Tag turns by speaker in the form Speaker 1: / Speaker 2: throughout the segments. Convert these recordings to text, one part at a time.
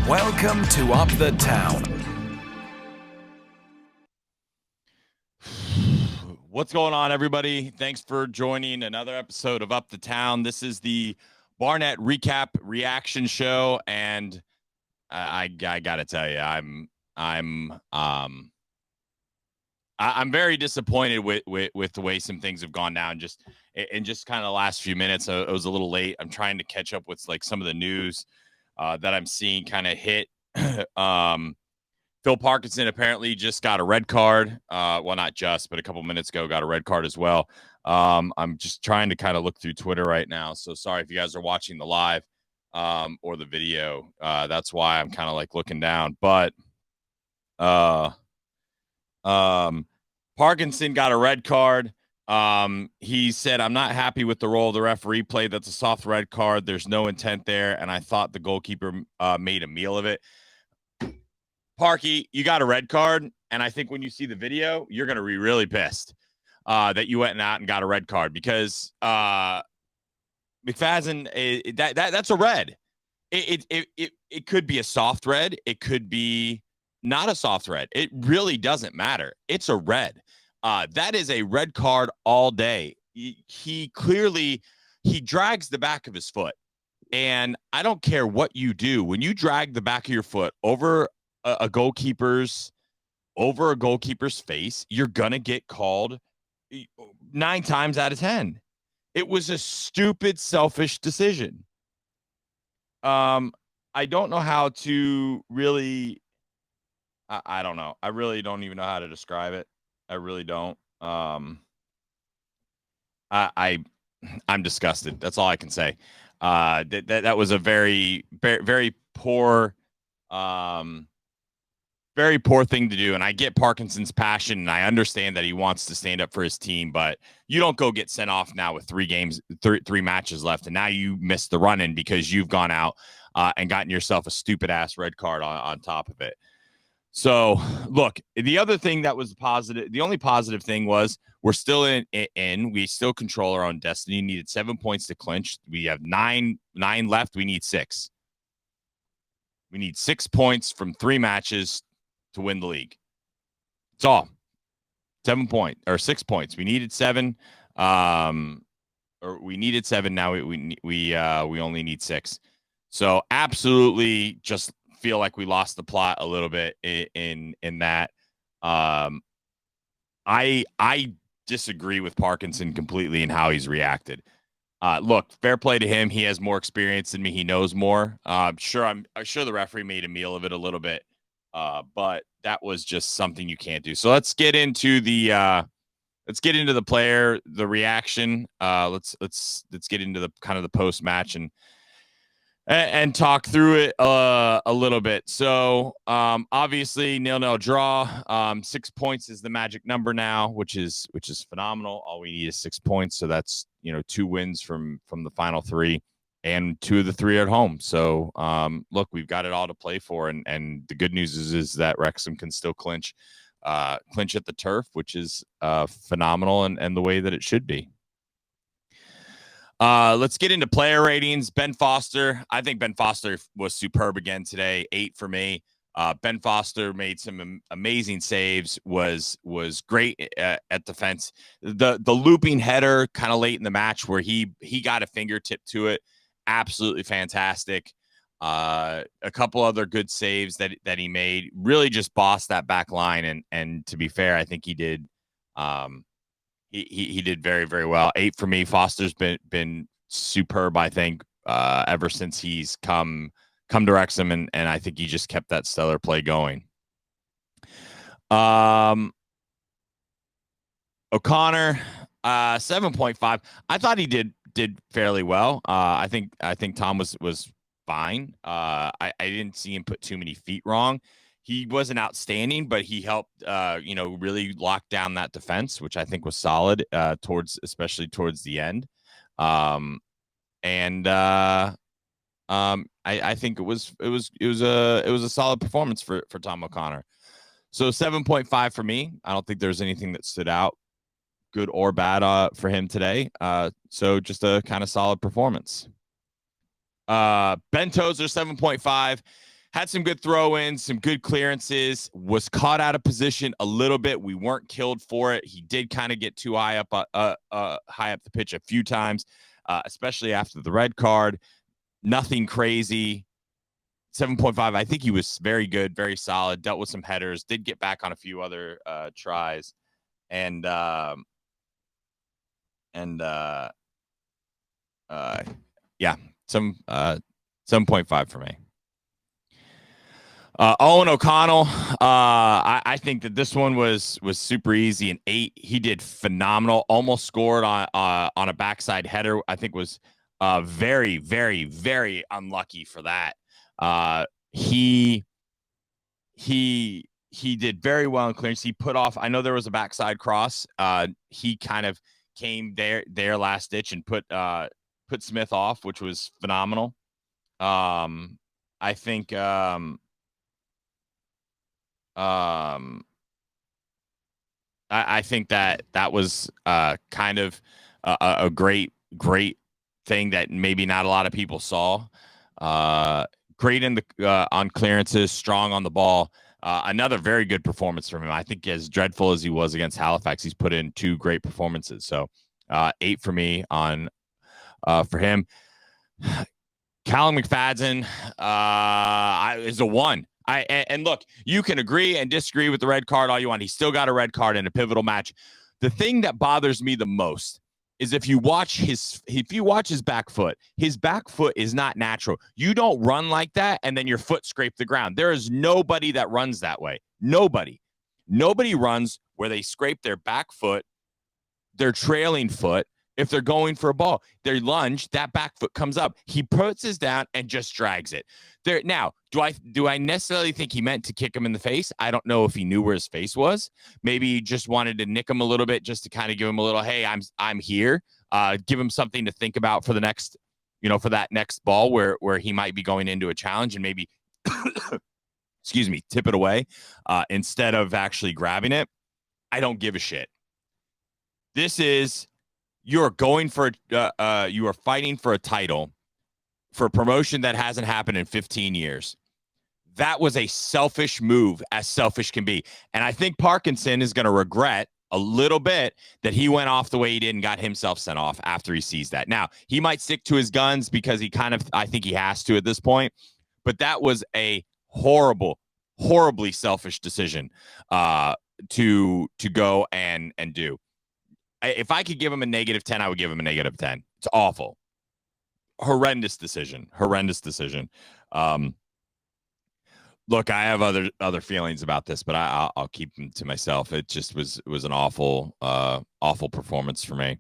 Speaker 1: Welcome to Up the Town.
Speaker 2: What's going on, everybody? Thanks for joining another episode of Up the Town. This is the Barnet recap reaction show, and I gotta tell you, I'm very disappointed with the way some things have gone down. Just in just kind of the last few minutes, I was a little late. I'm trying to catch up with like some of the news that I'm seeing kind of hit. Phil Parkinson apparently just got a red card. Well, not just, but a couple minutes ago got a red card as well. I'm just trying to kind of look through Twitter right now. So sorry if you guys are watching the live or the video. That's why I'm kind of like looking down. But Parkinson got a red card. He said, "I'm not happy with the role the referee played. That's a soft red card. There's no intent there. And I thought the goalkeeper made a meal of it." Parky, you got a red card, and I think when you see the video, you're going to be really pissed that you went out and got a red card because McFadden, that's a red. It could be a soft red. It could be not a soft red. It really doesn't matter. It's a red. That is a red card all day. He clearly drags the back of his foot, and I don't care what you do when you drag the back of your foot over a goalkeeper's face, you're gonna get called 9 times out of 10. It was a stupid, selfish decision. I don't know how to really. I don't know. I really don't even know how to describe it. I really don't. I'm disgusted. That's all I can say. That was a very, very poor. Very poor thing to do. And I get Parkinson's passion, and I understand that he wants to stand up for his team, but you don't go get sent off now with 3 matches left, and now you missed the run-in because you've gone out and gotten yourself a stupid-ass red card on top of it. So, look, the other thing that was positive, the only positive thing was we're still in. We still control our own destiny. Needed 7 points to clinch. We have nine left. We need 6. We need 6 points from 3 matches to win the league. It's all 6 points. We needed 7, or we needed 7. Now we only need 6. So absolutely, just feel like we lost the plot a little bit in that. I disagree with Parkinson completely in how he's reacted. Look, fair play to him. He has more experience than me. He knows more. I'm sure the referee made a meal of it a little bit. But that was just something you can't do. So let's get into the player, the reaction. Let's get into the kind of the post match and talk through it a little bit. So obviously 0-0 draw. 6 points is the magic number now, which is phenomenal. All we need is 6 points. So that's 2 wins from the final 3. And 2 of the 3 at home. So, look, we've got it all to play for. And the good news is that Wrexham can still clinch at the turf, which is phenomenal and the way that it should be. Let's get into player ratings. Ben Foster. I think Ben Foster was superb again today. 8 for me. Ben Foster made some amazing saves, was great at defense. The looping header kind of late in the match where he got a fingertip to it. Absolutely fantastic. A couple other good saves that he made. Really just bossed that back line. And to be fair, I think he did. He did very, very well. 8 for me. Foster's been superb, I think, ever since he's come to Wrexham, and I think he just kept that stellar play going. O'Connor, 7.5. I thought he did fairly well. I think Tom was fine. I didn't see him put too many feet wrong. He wasn't outstanding, but he helped really lock down that defense, which I think was solid especially towards the end. I think it was a solid performance for Tom O'Connor. So 7.5 for me. I don't think there's anything that stood out, good or bad, for him today. So just a kind of solid performance. Ben Tozer, 7.5. had some good throw-ins, some good clearances, was caught out of position a little bit. We weren't killed for it. He did kind of get too high up the pitch a few times, especially after the red card. Nothing crazy. 7.5. I think he was very good, very solid, dealt with some headers, did get back on a few other tries. And yeah, 7.5 for me. Owen O'Connell, I think that this one was super easy. An 8. He did phenomenal. Almost scored on a backside header. I think was very, very, very unlucky for that. He did very well in clearance. He put off. I know there was a backside cross. He kind of came there last ditch and put Smith off, which was phenomenal. I think. I think that was kind of a great thing that maybe not a lot of people saw. Great in the on clearances, strong on the ball. Another very good performance from him. I think as dreadful as he was against Halifax, he's put in 2 great performances. So 8 for me on for him. Callum McFadden is a 1. And look, you can agree and disagree with the red card all you want. He still got a red card in a pivotal match. The thing that bothers me the most is if you watch his back foot is not natural. You don't run like that and then your foot scraped the ground. There is nobody that runs that way. Nobody runs where they scrape their back foot, their trailing foot. If they're going for a ball, they lunge, that back foot comes up. He puts his down and just drags it. There now, do I necessarily think he meant to kick him in the face? I don't know if he knew where his face was. Maybe he just wanted to nick him a little bit just to kind of give him a little, hey, I'm here. Give him something to think about for the next, for that next ball where he might be going into a challenge and maybe excuse me, tip it away instead of actually grabbing it. I don't give a shit. This is you're going for you are fighting for a title for a promotion that hasn't happened in 15 years. That was a selfish move, as selfish can be. And I think Parkinson is going to regret a little bit that he went off the way he did and got himself sent off after he sees that. Now, he might stick to his guns because I think he has to at this point, but that was a horribly selfish decision to go and do. If I could give him a -10, I would give him a -10. It's awful. Horrendous decision. Look, I have other feelings about this, but I'll keep them to myself. It just was an awful performance for me.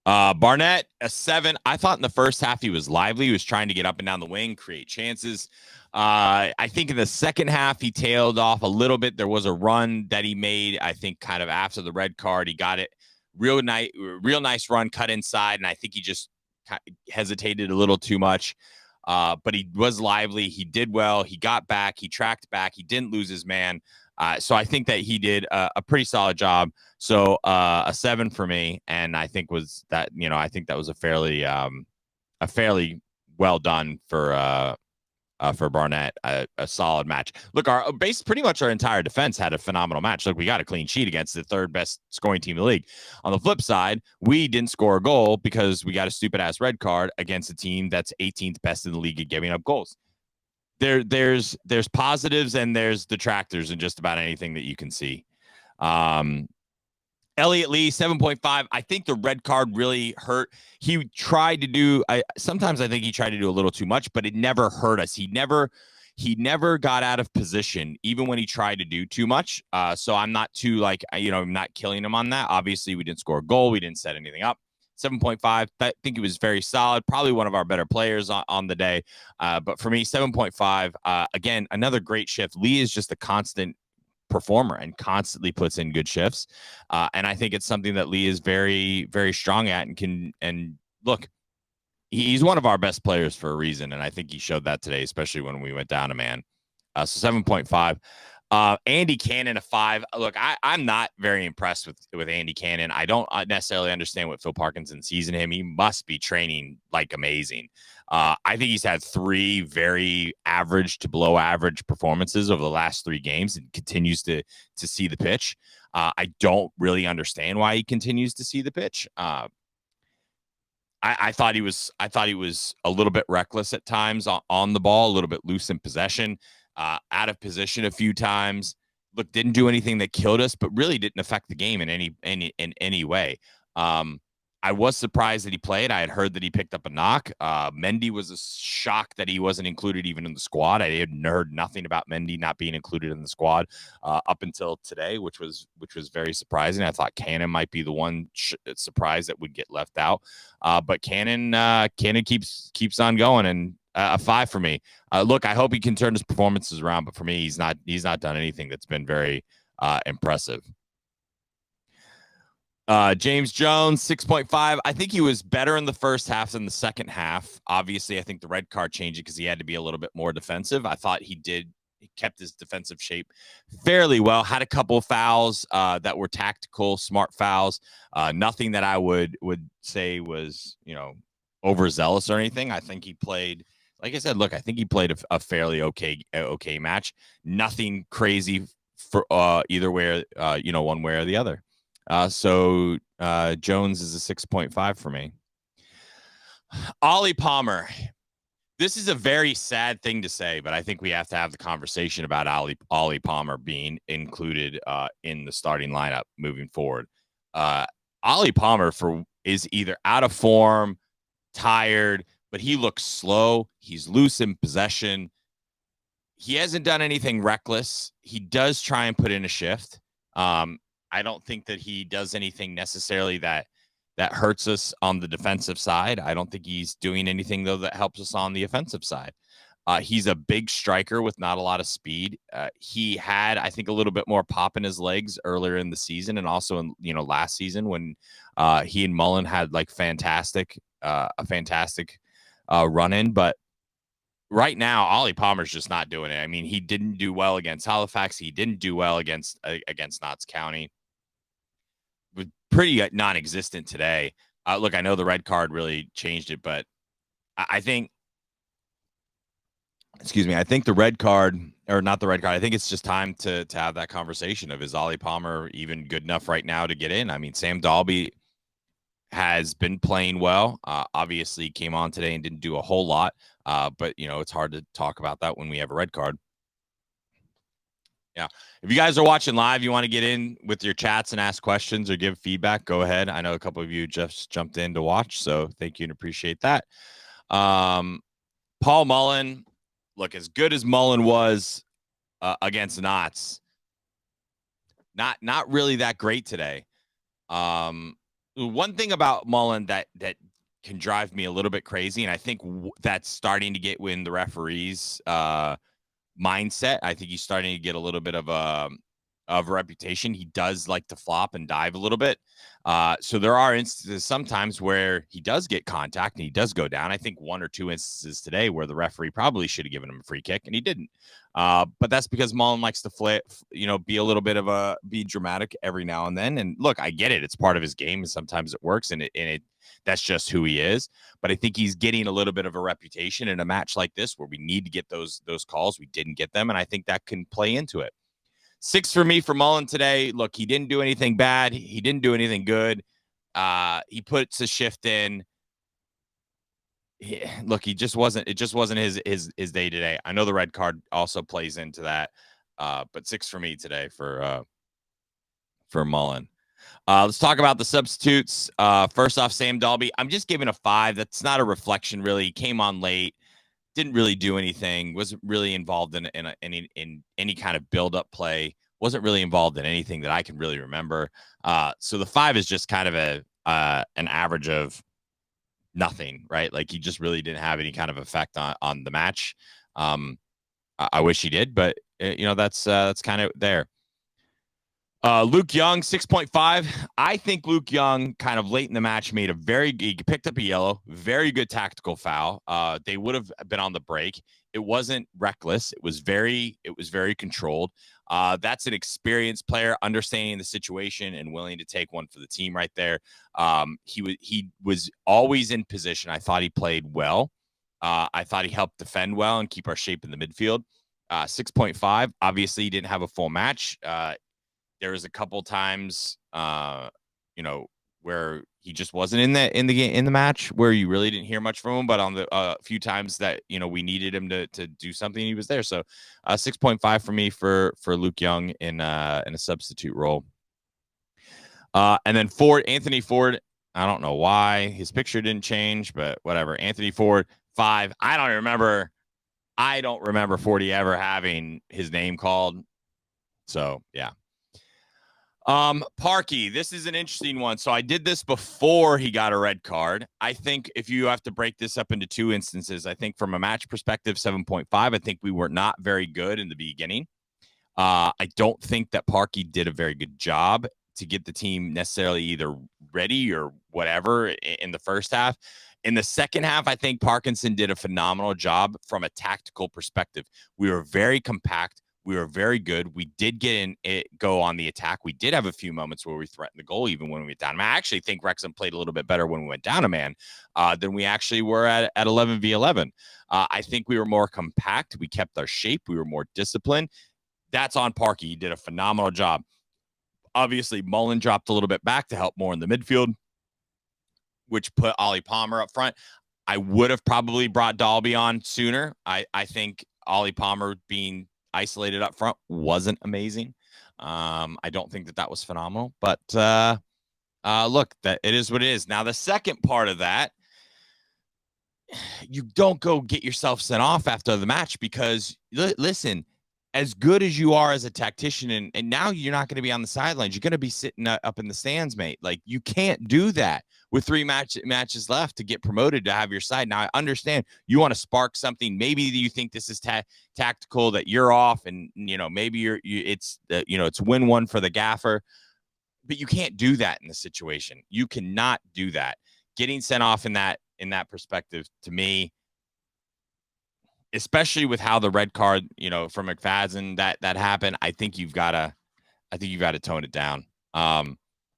Speaker 2: Barnet, a 7. I thought in the first half he was lively. He was trying to get up and down the wing, create chances. I think in the second half he tailed off a little bit. There was a run that he made, I think, kind of after the red card. He got it real nice run, cut inside, and I think he just hesitated a little too much. But he was lively. He did well. He got back. He tracked back. He didn't lose his man. So I think that he did a pretty solid job. So a 7 for me, and I think I think that was a fairly well done for Barnet, a solid match. Look, pretty much our entire defense had a phenomenal match. Look, we got a clean sheet against the 3rd best scoring team in the league. On the flip side, we didn't score a goal because we got a stupid ass red card against a team that's 18th best in the league at giving up goals. There's positives and there's detractors in just about anything that you can see. Elliot Lee, 7.5. I think the red card really hurt. He tried to do, sometimes I think he tried to do a little too much, but it never hurt us. He never got out of position, even when he tried to do too much. So I'm not too I'm not killing him on that. Obviously, we didn't score a goal. We didn't set anything up. 7.5. I think he was very solid. Probably one of our better players on the day. But for me, 7.5. Again, another great shift. Lee is just a constant performer and constantly puts in good shifts. And I think it's something that Lee is very, very strong at and look, he's one of our best players for a reason. And I think he showed that today, especially when we went down a man. So 7.5. Andy Cannon, a 5. Look, I'm not very impressed with Andy Cannon. I don't necessarily understand what Phil Parkinson sees in him. He must be training like amazing. I think he's had 3 very average to below average performances over the last 3 games and continues to see the pitch. I don't really understand why he continues to see the pitch. I thought he was a little bit reckless at times on the ball, a little bit loose in possession, out of position a few times. Look, didn't do anything that killed us, but really didn't affect the game in any way. I was surprised that he played. I had heard that he picked up a knock. Mendy was a shock that he wasn't included even in the squad. I had heard nothing about Mendy not being included in the squad up until today, which was very surprising. I thought Cannon might be the one surprise that would get left out, but Cannon keeps on going, and a 5 for me. Look, I hope he can turn his performances around, but for me, he's not done anything that's been very impressive. James Jones, 6.5. I think he was better in the first half than the second half. Obviously, I think the red card changed it because he had to be a little bit more defensive. I thought he kept his defensive shape fairly well. Had a couple of fouls that were tactical, smart fouls. Nothing that I would say was, overzealous or anything. I think he played, like I said, look, I think he played a fairly okay match. Nothing crazy for either way, one way or the other. So Jones is a 6.5 for me. Ollie Palmer. This is a very sad thing to say, but I think we have to have the conversation about Ollie Palmer being included in the starting lineup moving forward. Ollie Palmer is either out of form, tired, but he looks slow. He's loose in possession. He hasn't done anything reckless. He does try and put in a shift. I don't think that he does anything necessarily that hurts us on the defensive side. I don't think he's doing anything, though, that helps us on the offensive side. He's a big striker with not a lot of speed. He had, I think, a little bit more pop in his legs earlier in the season, and also in last season when he and Mullen had like a fantastic run in. But right now, Ollie Palmer's just not doing it. I mean, he didn't do well against Halifax. He didn't do well against Notts County. Was pretty non-existent today. Look, I know the red card really changed it, but I think, I think the red card, or not the red card, I think it's just time to have that conversation of, is Ollie Palmer even good enough right now to get in? I mean, Sam Dalby has been playing well. Obviously came on today and didn't do a whole lot, but it's hard to talk about that when we have a red card. Yeah. If you guys are watching live, you want to get in with your chats and ask questions or give feedback, go ahead. I know a couple of you just jumped in to watch, so thank you and appreciate that. Paul Mullen, look, as good as Mullen was against Knots, not really that great today. One thing about Mullen that can drive me a little bit crazy, and I think that's starting to get in the referees' mindset. I think he's starting to get a little bit of a reputation. He does like to flop and dive a little bit. So there are instances sometimes where he does get contact and he does go down. I think 1 or 2 instances today where the referee probably should have given him a free kick and he didn't. But that's because Mullen likes to be a little bit of be dramatic every now and then. And look, I get it. It's part of his game and sometimes it works and that's just who he is. But I think he's getting a little bit of a reputation in a match like this where we need to get those calls. We didn't get them. And I think that can play into it. 6 for me for Mullen today. Look, he didn't do anything bad. He didn't do anything good. He puts a shift in. Look, it just wasn't his day today. I know the red card also plays into that. But 6 for me today for Mullen. Let's talk about the substitutes. First off, Sam Dalby. I'm just giving a 5. That's not a reflection, really. He came on late. Didn't really do anything, wasn't really involved in any kind of build-up play, wasn't really involved in anything that I can really remember. So the 5 is just kind of an average of nothing, right? Like he just really didn't have any kind of effect on the match. I wish he did, but that's kind of there. Luke Young, 6.5. I think Luke Young kind of late in the match he picked up a yellow, very good tactical foul. They would have been on the break. It wasn't reckless. It was very controlled. That's an experienced player, understanding the situation and willing to take one for the team right there. He was always in position. I thought he played well. I thought he helped defend well and keep our shape in the midfield. 6.5. Obviously, he didn't have a full match. There was a couple times, where he just wasn't in the match where you really didn't hear much from him. But on the few times that we needed him to do something, he was there. So 6.5 for me for Luke Young in a substitute role. And then Anthony Ford. I don't know why his picture didn't change, but whatever. Anthony Ford 5. I don't remember 40 ever having his name called. So yeah. Parky, this is an interesting one. So I did this before he got a red card. I think if you have to break this up into two instances, I think from a match perspective, 7.5. I think we were not very good in the beginning. I don't think that Parky did a very good job to get the team necessarily either ready or whatever in the first half. In the second half, I think Parkinson did a phenomenal job from a tactical perspective. We were very compact. We were very good. We did go on the attack. We did have a few moments where we threatened the goal, even when we went down. I actually think Wrexham played a little bit better when we went down a man than we actually were at 11v11. I think we were more compact. We kept our shape. We were more disciplined. That's on Parky. He did a phenomenal job. Obviously, Mullen dropped a little bit back to help more in the midfield, which put Ollie Palmer up front. I would have probably brought Dalby on sooner. I think Ollie Palmer being isolated up front wasn't amazing. I don't think that was phenomenal, but look, that it is what it is. Now, the second part of that, you don't go get yourself sent off after the match because listen, as good as you are as a tactician, and now you're not going to be on the sidelines. You're going to be sitting up in the stands, mate. Like, you can't do that with three matches left to get promoted to have your side. Now, I understand you want to spark something. Maybe you think this is tactical, that you're off, and maybe it's win one for the gaffer, but you can't do that in the situation. You cannot do that. Getting sent off in that perspective, to me, especially with how the red card, from McFadden that happened, I think you've got to tone it down. I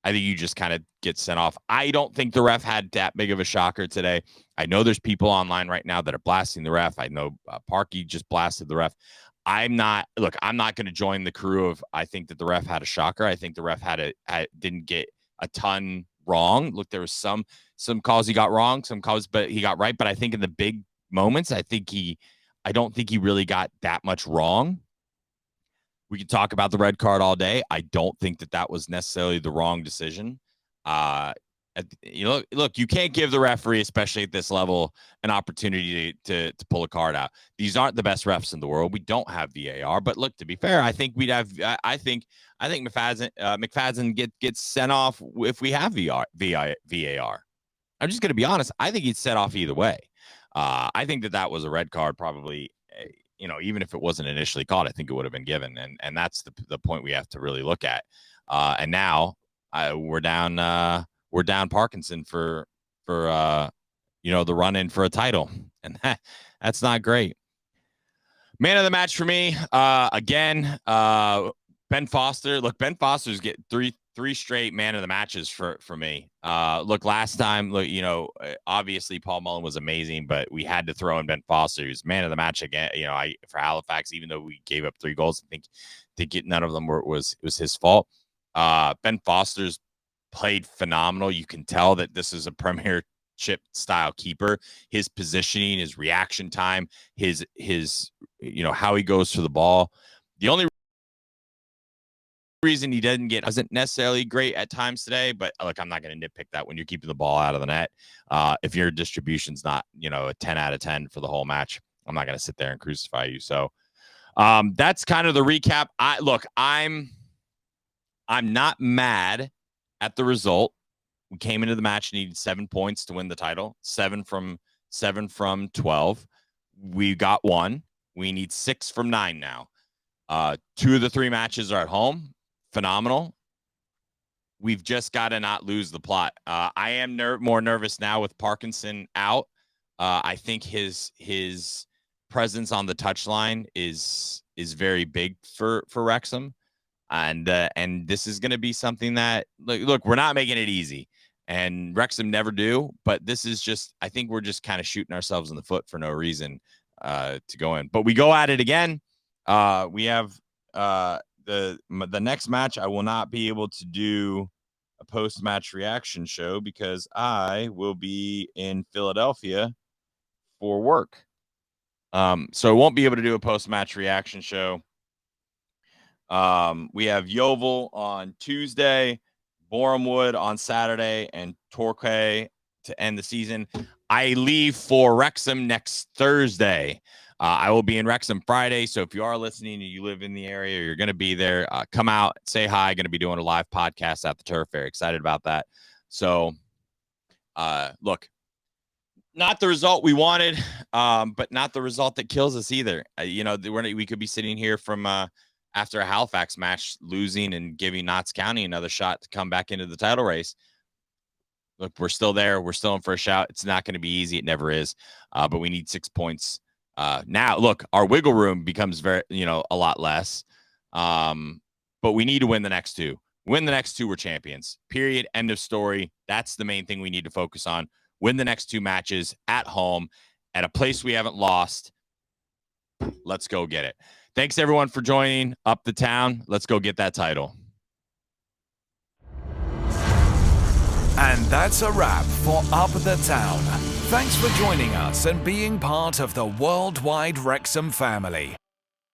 Speaker 2: think you just kind of get sent off. I don't think the ref had that big of a shocker today. I know there's people online right now that are blasting the ref. I know Parky just blasted the ref. I'm not going to join the crew of, I think that the ref had a shocker. I think the ref didn't get a ton wrong. Look, there was some calls he got wrong, some calls, but he got right. But I think in the big moments, I don't think he really got that much wrong. We could talk about the red card all day. I don't think that was necessarily the wrong decision. Look, you can't give the referee, especially at this level, an opportunity to pull a card out. These aren't the best refs in the world. We don't have VAR, but look, to be fair, I think we'd have. I think McFadden gets sent off if we have VAR. I'm just going to be honest. I think he'd set off either way. I think that was a red card, probably. Even if it wasn't initially called, I think it would have been given, and that's the point we have to really look at. And now we're down Parkinson for the run in for a title, and that's not great. Man of the match for me, again, Ben Foster. Look, Ben Foster's get three straight man of the matches for me. Look, last time, obviously Paul Mullen was amazing, but we had to throw in Ben Foster, who's man of the match again. For Halifax, even though we gave up 3 goals, I think none of them was his fault. Ben Foster's played phenomenal. You can tell that this is a Premiership style keeper. His positioning, his reaction time, his how he goes to the ball. The only reason he wasn't necessarily great at times today, but look, I'm not going to nitpick that when you're keeping the ball out of the net. If your distribution's not, a 10 out of 10 for the whole match, I'm not going to sit there and crucify you. So that's kind of the recap. I'm not mad at the result. We came into the match, needed 7 points to win the title, 7 from 12. We got 1. We need 6 from 9 now. 2 of the 3 matches are at home. Phenomenal. We've just got to not lose the plot. I am more nervous now with Parkinson out. I think his presence on the touchline is very big for Wrexham, and this is going to be something that look, we're not making it easy, and Wrexham never do. But this is just, I think we're just kind of shooting ourselves in the foot for no reason to go in. But we go at it again. We have the next match. I will not be able to do a post-match reaction show because I will be in Philadelphia for work. So I won't be able to do a post-match reaction show. We have Yeovil on Tuesday, Bournemouth on Saturday, and Torquay to end the season. I leave for Wrexham next Thursday. I will be in Wrexham Friday, so if you are listening and you live in the area or you're going to be there, come out, say hi. Going to be doing a live podcast at the Turf. Very excited about that. So, look, not the result we wanted, but not the result that kills us either. We could be sitting here from after a Halifax match, losing and giving Notts County another shot to come back into the title race. Look, we're still there. We're still in for a shout. It's not going to be easy. It never is. But we need 6 points. Now, look, our wiggle room becomes a lot less. But we need to win the next two. Win the next two, we're champions. Period. End of story. That's the main thing we need to focus on. Win the next two matches at home at a place we haven't lost. Let's go get it. Thanks, everyone, for joining Up the Town. Let's go get that title.
Speaker 1: And that's a wrap for Up the Town. Thanks for joining us and being part of the worldwide Wrexham family.